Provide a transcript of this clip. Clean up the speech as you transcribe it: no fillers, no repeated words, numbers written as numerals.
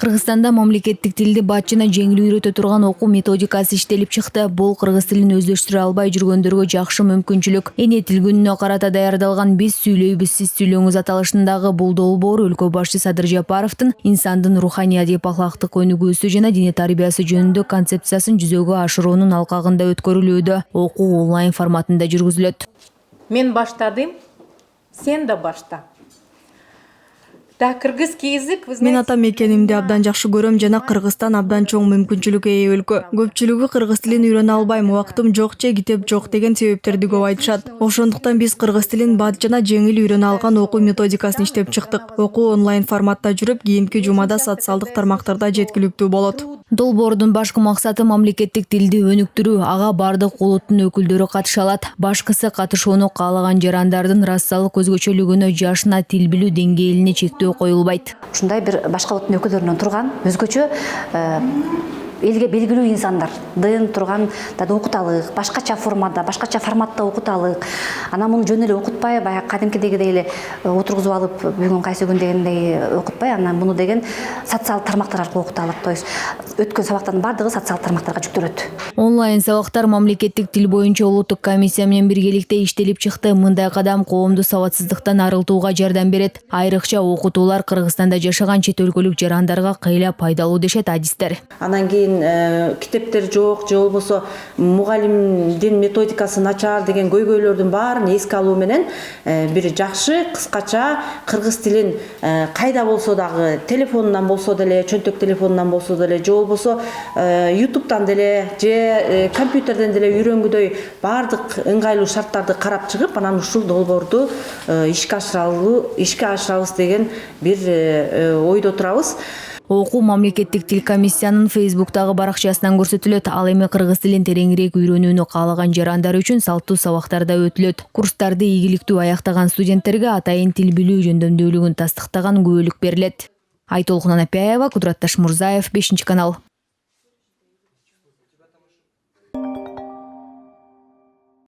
Кыргызстанда мамлекеттик тилди баатчына жеңил үйрөтө турган окуу методикасы иштелип чыкты. Бул кыргыз тилин өздөштүрө албай жүргөндөргө жакшы мүмкүнчүлүк. Эне тил күнүнө карата даярдалган «Биз сүйлөйбүз, сиз сүйлөңүз» аталышындагы бул долбоор өлкө башчы Садыр Жапаровдун инсандын руханий адеп ахлактык өнүгүүсү жана дине тарбиясы жөнүндө концепциясын жүзөгө ашыруунун алкагында өткөрүлүүдө. Окуу онлайн форматында жүргүзүлөт. Мен баштадым, сен да башта. Кыргызский язык, вы Мен знаете, ата мекенимди абдан жакшы көрөм жана Кыргызстан абдан чоң мүмкүнчүлүккө ээ өлкө. Көпчүлүгү кыргыз тилин үйрөнө албайм, убактым жок же китеп жок деген себептерди көп айтышат. Ошондуктан биз кыргыз тилин баатчына жеңил үйрөнө алган окуу методикасын иштеп чыктык. Окуу онлайн форматта жүрүп, кийинки жумада социалдык тармактарда жеткиликтүү болот. Долбоордун башкы максаты мамлекеттик тилди өнүктүрүү. Ага бардык улуттун өкүлдөрү катыша алат. Башкысы катышууну каалаган жарандардын рассалык өзгөчөлүгүнө, жашына, тил билүү деңгээлине чектөө коюлбайт. Ушундай бир башка улуттун өкүлдөрүнөн турган өзгөчө элге белгилүү инсандардын турган окуталык, башкача формада, башкача форматта окуталык. Анан муну жөн эле окутпай, баягы кадимкидегидей эле отургузуп алып, бүгүн кайсы күн дегендей окутпай, анан муну деген социалдык тармактар аркылуу окуталык. То есть өткөн сабактардын бардыгы социалдык тармактарга жүктөлөт. Онлайн сабактар мамлекеттик тил боюнча улуттук комиссия менен биргеликте иштелип чыкты. Мындай кадам коомду сабатсыздыктан арылтууга жардам берет. Айрыкча окутуулар Кыргызстанда жашаган чет өлкөлүк жарандарга кыйла пайдалуу дешет адистер. Анан кийин китептер жок же болбосо мугалимдин методикасы начар деген көйгөйлөрдүн баарын эске алуу менен бир жакшы кыскача кыргыз тилин кайда болсо дагы, телефонунан болсо деле, чөнтөк телефонунан болсо деле же болбосо ютубтан деле же компьютерден деле үйрөнгүдөй баардык ыңгайлуу шарттарды карап чыгып, анан ушул долбоорду ишке ашырабыз деген бир ойдо турабыз. Окуу мамлекеттик тил комиссиянын Facebook'тагы баракчасынан көрсөтүлөт. Ал эми кыргыз тилин тереңирээк үйрөнүүнү каалаган жарандар үчүн салттуу сабактарда өтүлөт. Курстарды ийгиликтүү аяктаган студенттерге атайын тил билүү жөндөмдүүлүгүн тастыктаган күбөлүк берилет. Айтолкун Анапяева, Кудурат Ташмурзаев, 5 канал.